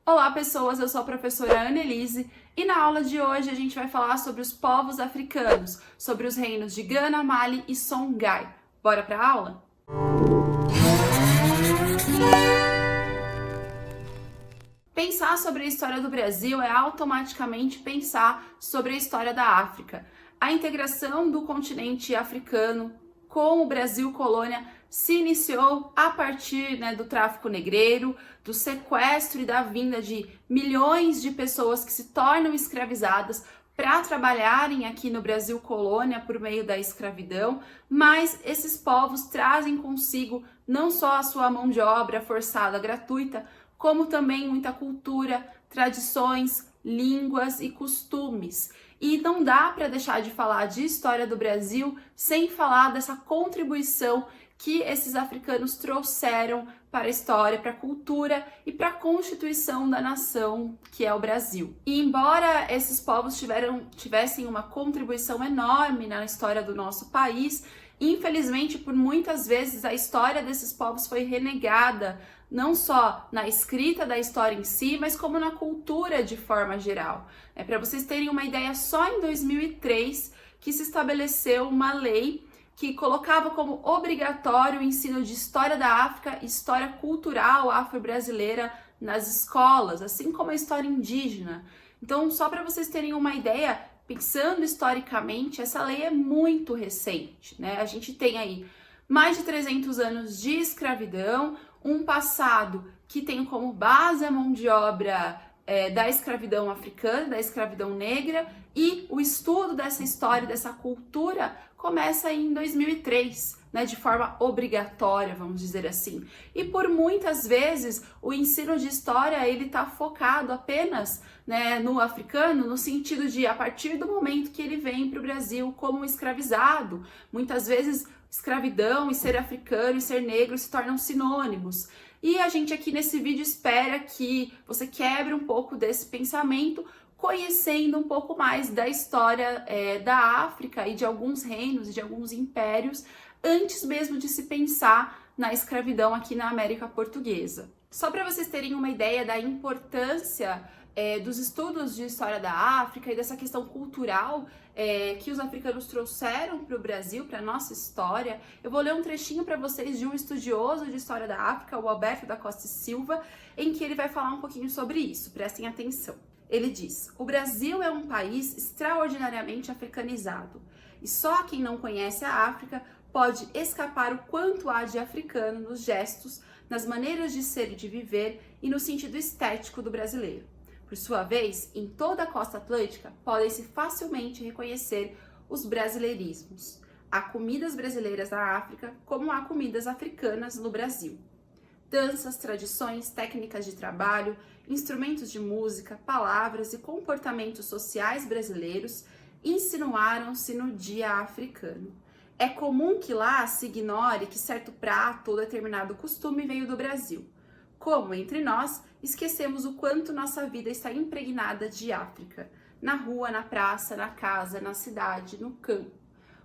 Olá pessoas, eu sou a professora Annelise e na aula de hoje a gente vai falar sobre os povos africanos, sobre os reinos de Gana, Mali e Songhai. Bora para a aula? Pensar sobre a história do Brasil é automaticamente pensar sobre a história da África. A integração do continente africano com o Brasil colônia se iniciou a partir do tráfico negreiro, do sequestro e da vinda de milhões de pessoas que se tornam escravizadas para trabalharem aqui no Brasil colônia por meio da escravidão, mas esses povos trazem consigo não só a sua mão de obra forçada gratuita, como também muita cultura, tradições, línguas e costumes. E não dá para deixar de falar de história do Brasil sem falar dessa contribuição que esses africanos trouxeram para a história, para a cultura e para a constituição da nação que é o Brasil. E embora esses povos tivessem uma contribuição enorme na história do nosso país, infelizmente, por muitas vezes a história desses povos foi renegada, não só na escrita da história em si, mas como na cultura de forma geral. Para vocês terem uma ideia, só em 2003 que se estabeleceu uma lei que colocava como obrigatório o ensino de história da África e história cultural afro-brasileira nas escolas, assim como a história indígena. Então, só para vocês terem uma ideia, pensando historicamente, essa lei é muito recente, né? A gente tem aí mais de 300 anos de escravidão, um passado que tem como base a mão de obra da escravidão africana, da escravidão negra, e o estudo dessa história, dessa cultura, começa em 2003, de forma obrigatória, vamos dizer assim. E por muitas vezes o ensino de história ele está focado apenas no africano, no sentido de a partir do momento que ele vem para o Brasil como escravizado, muitas vezes escravidão e ser africano e ser negro se tornam sinônimos. E a gente aqui nesse vídeo espera que você quebre um pouco desse pensamento, conhecendo um pouco mais da história da África e de alguns reinos e de alguns impérios, antes mesmo de se pensar na escravidão aqui na América Portuguesa. Só para vocês terem uma ideia da importância dos estudos de história da África e dessa questão cultural que os africanos trouxeram para o Brasil, para a nossa história, eu vou ler um trechinho para vocês de um estudioso de história da África, o Alberto da Costa e Silva, em que ele vai falar um pouquinho sobre isso, prestem atenção. Ele diz: o Brasil é um país extraordinariamente africanizado, e só quem não conhece a África pode escapar o quanto há de africano nos gestos, nas maneiras de ser e de viver e no sentido estético do brasileiro. Por sua vez, em toda a costa atlântica, podem-se facilmente reconhecer os brasileirismos. Há comidas brasileiras na África, como há comidas africanas no Brasil. Danças, tradições, técnicas de trabalho, instrumentos de música, palavras e comportamentos sociais brasileiros insinuaram-se no dia africano. É comum que lá se ignore que certo prato ou determinado costume veio do Brasil. Como entre nós, esquecemos o quanto nossa vida está impregnada de África, na rua, na praça, na casa, na cidade, no campo.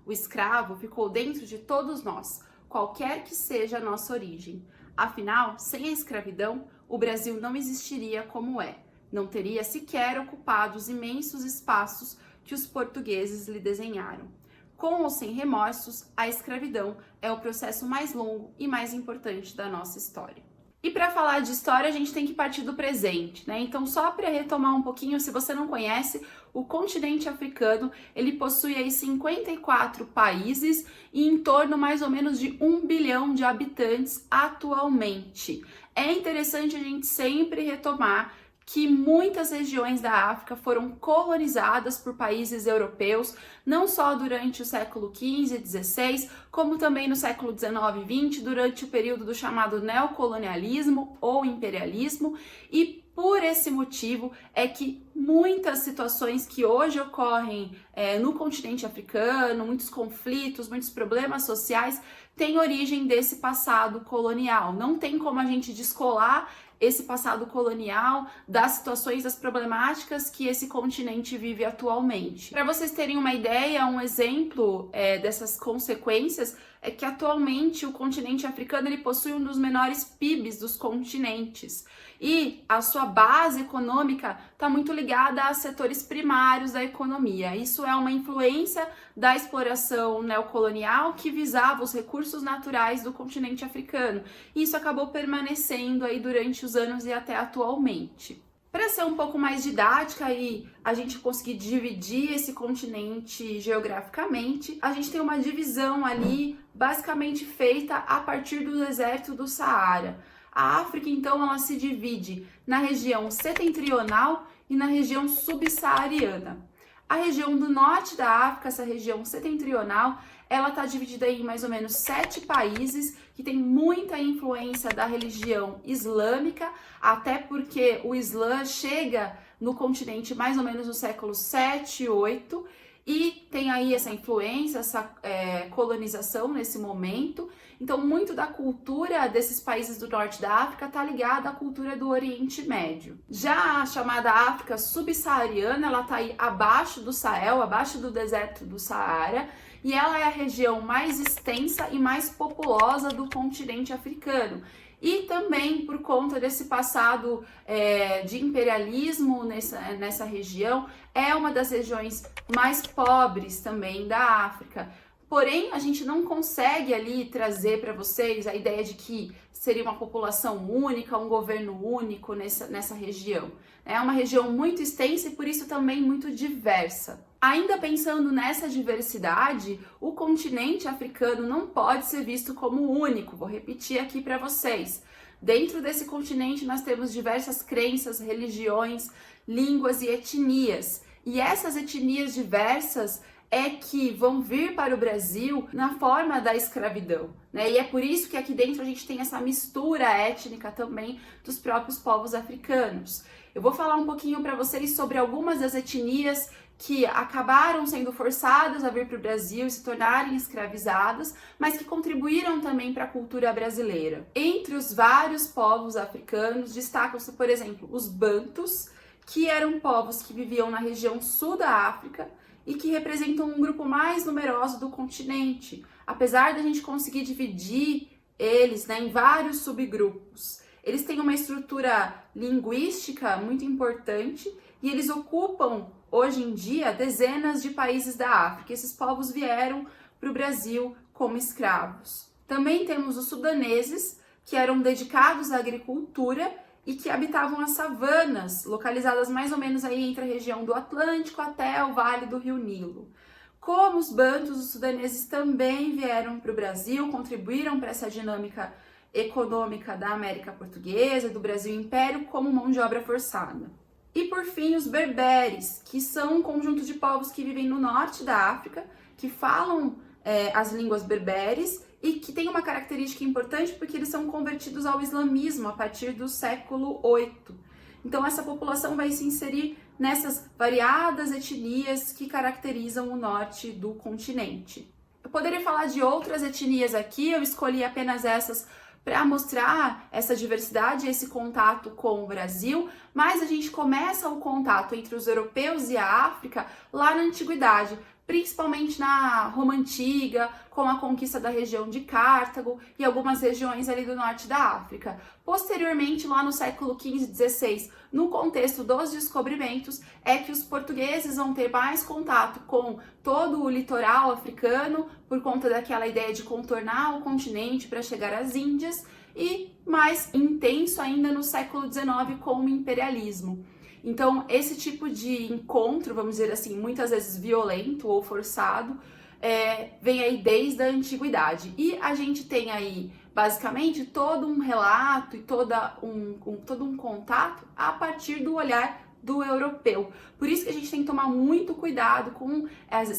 O escravo ficou dentro de todos nós, qualquer que seja a nossa origem. Afinal, sem a escravidão, o Brasil não existiria como é, não teria sequer ocupado os imensos espaços que os portugueses lhe desenharam. Com ou sem remorsos, a escravidão é o processo mais longo e mais importante da nossa história. E para falar de história, a gente tem que partir do presente, Então, só para retomar um pouquinho, se você não conhece, o continente africano, ele possui aí 54 países e em torno mais ou menos de 1 bilhão de habitantes atualmente. É interessante a gente sempre retomar que muitas regiões da África foram colonizadas por países europeus, não só durante o século XV e XVI, como também no século XIX e XX, durante o período do chamado neocolonialismo ou imperialismo, e por esse motivo é que muitas situações que hoje ocorrem no continente africano, muitos conflitos, muitos problemas sociais, têm origem desse passado colonial. Não tem como a gente descolar esse passado colonial, das situações, das problemáticas que esse continente vive atualmente. Para vocês terem uma ideia, um exemplo dessas consequências é que atualmente o continente africano ele possui um dos menores PIBs dos continentes e a sua base econômica está muito ligada a setores primários da economia. Isso é uma influência da exploração neocolonial que visava os recursos naturais do continente africano. E isso acabou permanecendo aí durante os anos e até atualmente. Para ser um pouco mais didática e a gente conseguir dividir esse continente geograficamente, a gente tem uma divisão ali basicamente feita a partir do deserto do Saara. A África, então, ela se divide na região setentrional e na região subsaariana. A região do norte da África, essa região setentrional, ela está dividida em mais ou menos 7 países que tem muita influência da religião islâmica, até porque o Islã chega no continente mais ou menos no século 7 e 8, e tem aí essa influência, essa colonização nesse momento. Então, muito da cultura desses países do norte da África está ligada à cultura do Oriente Médio. Já a chamada África subsaariana, ela está aí abaixo do Sahel, abaixo do deserto do Saara, e ela é a região mais extensa e mais populosa do continente africano. E também por conta desse passado de imperialismo nessa região, é uma das regiões mais pobres também da África. Porém, a gente não consegue ali trazer para vocês a ideia de que seria uma população única, um governo único nessa região. É uma região muito extensa e por isso também muito diversa. Ainda pensando nessa diversidade, o continente africano não pode ser visto como único. Vou repetir aqui para vocês. Dentro desse continente nós temos diversas crenças, religiões, línguas e etnias. E essas etnias diversas é que vão vir para o Brasil na forma da escravidão, né? E é por isso que aqui dentro a gente tem essa mistura étnica também dos próprios povos africanos. Eu vou falar um pouquinho para vocês sobre algumas das etnias que acabaram sendo forçadas a vir para o Brasil e se tornarem escravizadas, mas que contribuíram também para a cultura brasileira. Entre os vários povos africanos, destacam-se, por exemplo, os Bantus, que eram povos que viviam na região sul da África e que representam um grupo mais numeroso do continente, apesar da gente conseguir dividir eles, né, em vários subgrupos. Eles têm uma estrutura linguística muito importante e eles ocupam, hoje em dia, dezenas de países da África. Esses povos vieram para o Brasil como escravos. Também temos os sudaneses, que eram dedicados à agricultura e que habitavam as savanas, localizadas mais ou menos aí entre a região do Atlântico até o Vale do Rio Nilo. Como os bantus, os sudaneses também vieram para o Brasil, contribuíram para essa dinâmica econômica da América Portuguesa, do Brasil Império, como mão de obra forçada. E por fim, os berberes, que são um conjunto de povos que vivem no norte da África, que falam as línguas berberes e que tem uma característica importante porque eles são convertidos ao islamismo a partir do século VIII. Então essa população vai se inserir nessas variadas etnias que caracterizam o norte do continente. Eu poderia falar de outras etnias aqui, eu escolhi apenas essas para mostrar essa diversidade, esse contato com o Brasil, mas a gente começa o contato entre os europeus e a África lá na Antiguidade, principalmente na Roma Antiga, com a conquista da região de Cartago e algumas regiões ali do norte da África. Posteriormente, lá no século XV e XVI, no contexto dos descobrimentos, é que os portugueses vão ter mais contato com todo o litoral africano, por conta daquela ideia de contornar o continente para chegar às Índias, e mais intenso ainda no século XIX com o imperialismo. Então, esse tipo de encontro, vamos dizer assim, muitas vezes violento ou forçado, vem aí desde a antiguidade. E a gente tem aí, basicamente, todo um relato e todo um contato a partir do olhar do europeu. Por isso que a gente tem que tomar muito cuidado com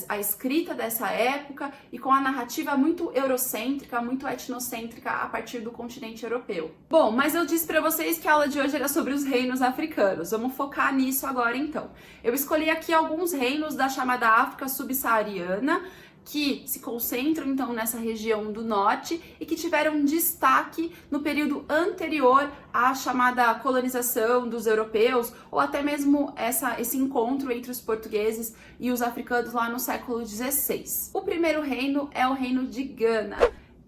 a escrita dessa época e com a narrativa muito eurocêntrica, muito etnocêntrica a partir do continente europeu. Bom, mas eu disse para vocês que a aula de hoje era sobre os reinos africanos. Vamos focar nisso agora então. Eu escolhi aqui alguns reinos da chamada África subsaariana, que se concentram então nessa região do norte e que tiveram destaque no período anterior à chamada colonização dos europeus, ou até mesmo esse encontro entre os portugueses e os africanos lá no século XVI. O primeiro reino é o reino de Gana.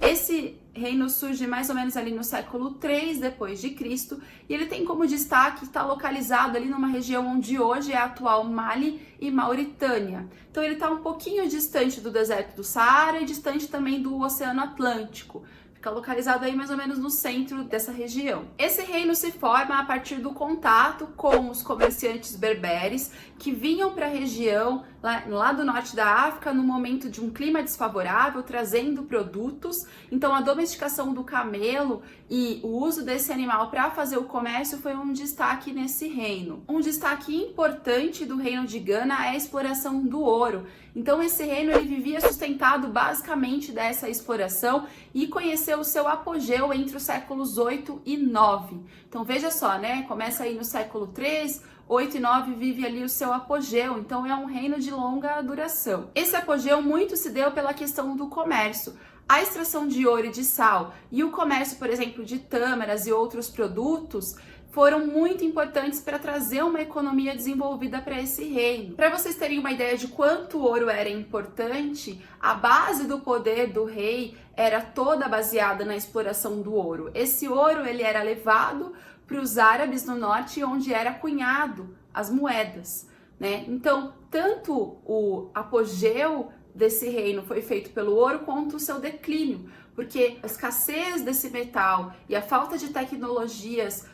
Esse reino surge mais ou menos ali no século III depois de Cristo, e ele tem como destaque estar localizado ali numa região onde hoje é a atual Mali e Mauritânia. Então ele está um pouquinho distante do deserto do Saara e distante também do Oceano Atlântico. Fica localizado aí mais ou menos no centro dessa região. Esse reino se forma a partir do contato com os comerciantes berberes que vinham para a região lá do norte da África no momento de um clima desfavorável, trazendo produtos. Então a domesticação do camelo e o uso desse animal para fazer o comércio foi um destaque nesse reino. Um destaque importante do reino de Gana é a exploração do ouro. Então esse reino ele vivia sustentado basicamente dessa exploração e conheceu o seu apogeu entre os séculos 8 e 9. Então veja só, né? Começa aí no século 3, 8 e 9 vive ali o seu apogeu, então é um reino de longa duração. Esse apogeu muito se deu pela questão do comércio. A extração de ouro e de sal e o comércio, por exemplo, de tâmaras e outros produtos foram muito importantes para trazer uma economia desenvolvida para esse reino. Para vocês terem uma ideia de quanto o ouro era importante, a base do poder do rei era toda baseada na exploração do ouro. Esse ouro ele era levado para os árabes no norte, onde era cunhado as moedas, né? Então, tanto o apogeu desse reino foi feito pelo ouro, quanto o seu declínio, porque a escassez desse metal e a falta de tecnologias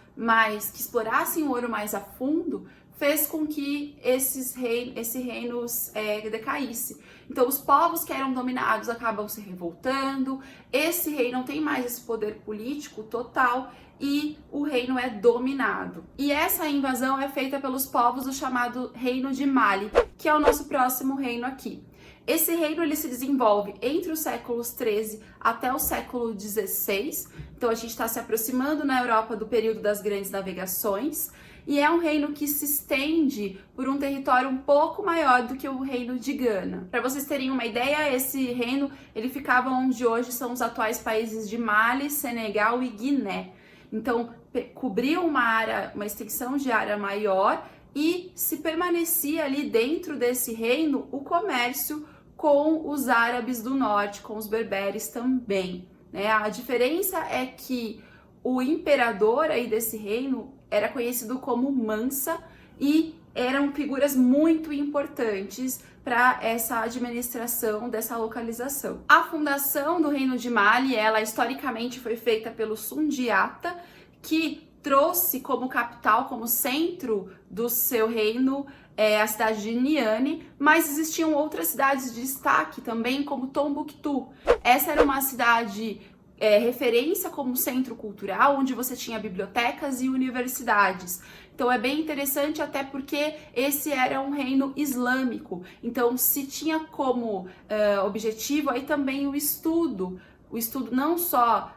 que explorassem o ouro mais a fundo, fez com que esse reino decaísse. Então, os povos que eram dominados acabam se revoltando, esse rei não tem mais esse poder político total e o reino é dominado. E essa invasão é feita pelos povos do chamado Reino de Mali, que é o nosso próximo reino aqui. Esse reino ele se desenvolve entre os séculos 13 até o século 16, então a gente está se aproximando na Europa do período das grandes navegações, e é um reino que se estende por um território um pouco maior do que o reino de Gana. Para vocês terem uma ideia, esse reino ele ficava onde hoje são os atuais países de Mali, Senegal e Guiné. Então cobriu uma extensão de área maior e se permanecia ali dentro desse reino o comércio com os árabes do norte, com os berberes também, né? A diferença é que o imperador aí desse reino era conhecido como Mansa e eram figuras muito importantes para essa administração dessa localização. A fundação do Reino de Mali, ela historicamente foi feita pelo Sundiata, que trouxe como capital, como centro do seu reino, a cidade de Niani, mas existiam outras cidades de destaque também, como Tombouctou. Essa era uma cidade referência como centro cultural, onde você tinha bibliotecas e universidades. Então é bem interessante, até porque esse era um reino islâmico, então se tinha como objetivo aí também o estudo não só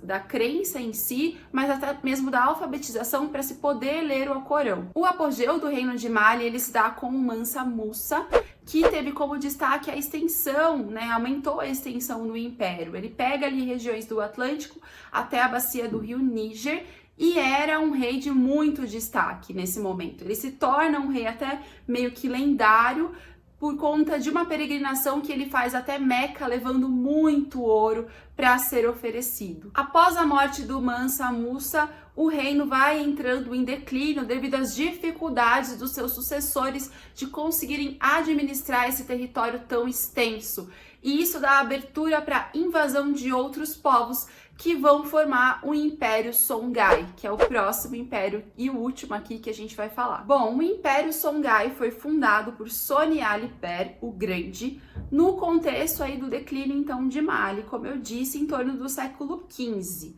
da crença em si, mas até mesmo da alfabetização para se poder ler o Alcorão. O apogeu do reino de Mali ele se dá com o Mansa Musa, que teve como destaque a extensão, né? Aumentou a extensão do império. Ele pega ali regiões do Atlântico até a bacia do rio Níger e era um rei de muito destaque nesse momento. Ele se torna um rei até meio que lendário, por conta de uma peregrinação que ele faz até Meca, levando muito ouro para ser oferecido. Após a morte do Mansa Musa, o reino vai entrando em declínio devido às dificuldades dos seus sucessores de conseguirem administrar esse território tão extenso. E isso dá abertura para a invasão de outros povos que vão formar o Império Songhai, que é o próximo império e o último aqui que a gente vai falar. Bom, o Império Songhai foi fundado por Soni-Ali-Per, o Grande, no contexto aí do declínio então de Mali, como eu disse, em torno do século XV.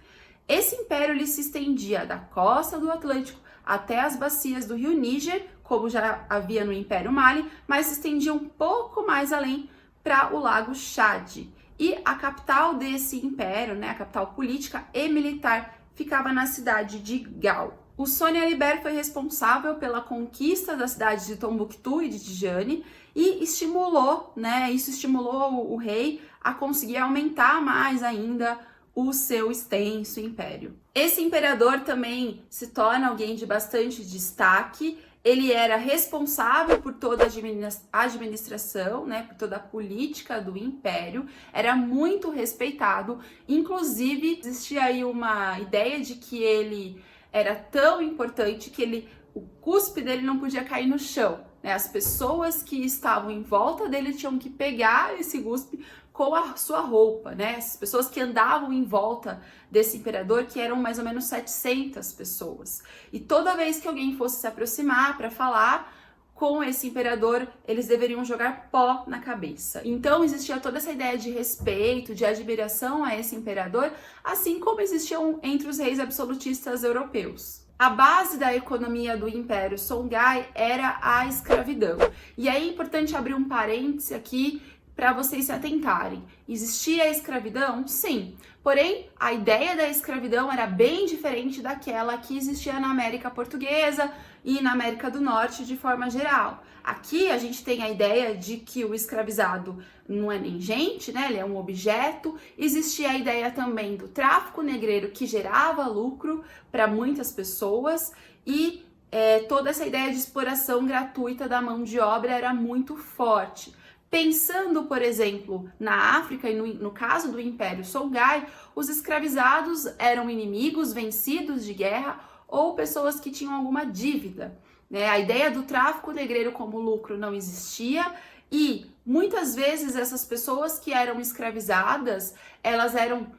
Esse império ele se estendia da costa do Atlântico até as bacias do rio Níger, como já havia no Império Mali, mas se estendia um pouco mais além para o Lago Chad. E a capital desse império, né, a capital política e militar, ficava na cidade de Gao. O Soni Alibert foi responsável pela conquista da cidade de Tombuctu e de Tidjane e estimulou, né, isso estimulou o rei a conseguir aumentar mais ainda o seu extenso império. Esse imperador também se torna alguém de bastante destaque. Ele era responsável por toda a administração, né, por toda a política do império, era muito respeitado, inclusive existia aí uma ideia de que ele era tão importante que o cuspe dele não podia cair no chão, né? As pessoas que estavam em volta dele tinham que pegar esse cuspe com a sua roupa, né? As pessoas que andavam em volta desse imperador, que eram mais ou menos 700 pessoas. E toda vez que alguém fosse se aproximar para falar com esse imperador, eles deveriam jogar pó na cabeça. Então existia toda essa ideia de respeito, de admiração a esse imperador, assim como existiam entre os reis absolutistas europeus. A base da economia do Império Songhai era a escravidão. E aí é importante abrir um parêntese aqui para vocês se atentarem. Existia a escravidão? Sim. Porém, a ideia da escravidão era bem diferente daquela que existia na América Portuguesa e na América do Norte de forma geral. Aqui a gente tem a ideia de que o escravizado não é nem gente, né? Ele é um objeto. Existia a ideia também do tráfico negreiro que gerava lucro para muitas pessoas e toda essa ideia de exploração gratuita da mão de obra era muito forte. Pensando, por exemplo, na África e no caso do Império Songhai, os escravizados eram inimigos vencidos de guerra ou pessoas que tinham alguma dívida, né? A ideia do tráfico negreiro como lucro não existia e muitas vezes essas pessoas que eram escravizadas, elas eram,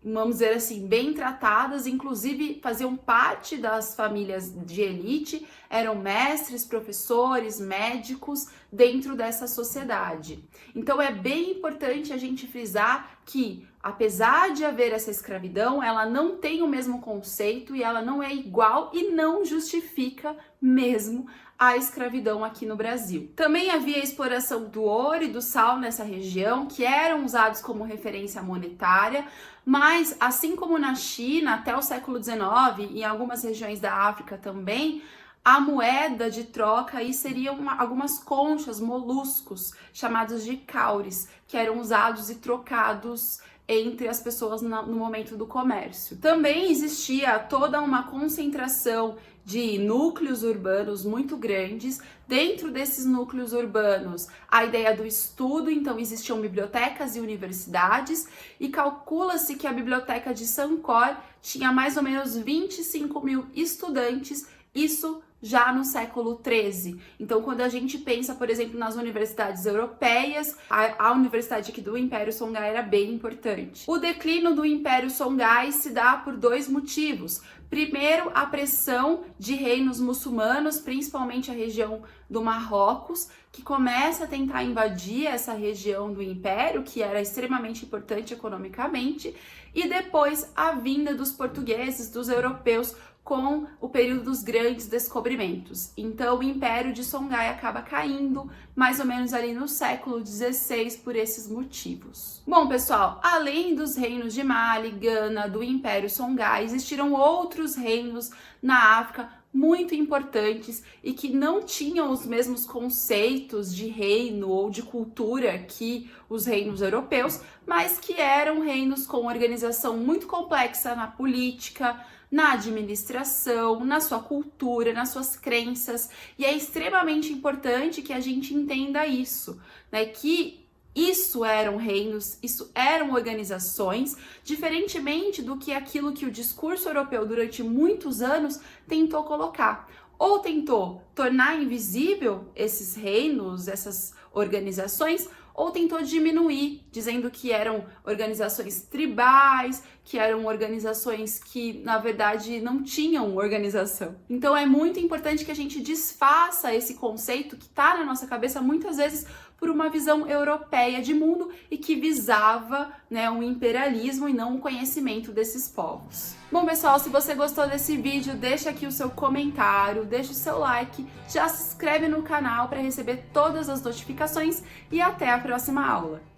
vamos dizer assim, bem tratadas, inclusive faziam parte das famílias de elite, eram mestres, professores, médicos dentro dessa sociedade. Então é bem importante a gente frisar que, apesar de haver essa escravidão, ela não tem o mesmo conceito e ela não é igual e não justifica mesmo a escravidão aqui no Brasil. Também havia a exploração do ouro e do sal nessa região, que eram usados como referência monetária, mas assim como na China, até o século XIX, e em algumas regiões da África também, a moeda de troca aí seriam algumas conchas, moluscos, chamados de cauris, que eram usados e trocados entre as pessoas no momento do comércio. Também existia toda uma concentração de núcleos urbanos muito grandes. Dentro desses núcleos urbanos, a ideia do estudo, então existiam bibliotecas e universidades, e calcula-se que a biblioteca de Sankor tinha mais ou menos 25 mil estudantes, isso já no século XIII. Então, quando a gente pensa, por exemplo, nas universidades europeias, a universidade aqui do Império Songhai era bem importante. O declínio do Império Songhai se dá por dois motivos. Primeiro, a pressão de reinos muçulmanos, principalmente a região do Marrocos, que começa a tentar invadir essa região do Império, que era extremamente importante economicamente, e depois a vinda dos portugueses, dos europeus, com o período dos grandes descobrimentos. Então, o Império de Songhai acaba caindo mais ou menos ali no século XVI por esses motivos. Bom, pessoal, além dos reinos de Mali, Gana, do Império Songhai, existiram outros reinos na África muito importantes e que não tinham os mesmos conceitos de reino ou de cultura que os reinos europeus, mas que eram reinos com organização muito complexa na política, na administração, na sua cultura, nas suas crenças, e é extremamente importante que a gente entenda isso, né? Que isso eram reinos, isso eram organizações, diferentemente do que aquilo que o discurso europeu durante muitos anos tentou colocar. Ou tentou tornar invisível esses reinos, essas organizações, ou tentou diminuir, dizendo que eram organizações tribais, que eram organizações que, na verdade, não tinham organização. Então é muito importante que a gente desfaça esse conceito que está na nossa cabeça muitas vezes por uma visão europeia de mundo e que visava, né, um imperialismo e não um conhecimento desses povos. Bom, pessoal, se você gostou desse vídeo, deixa aqui o seu comentário, deixa o seu like, já se inscreve no canal para receber todas as notificações e até a próxima aula!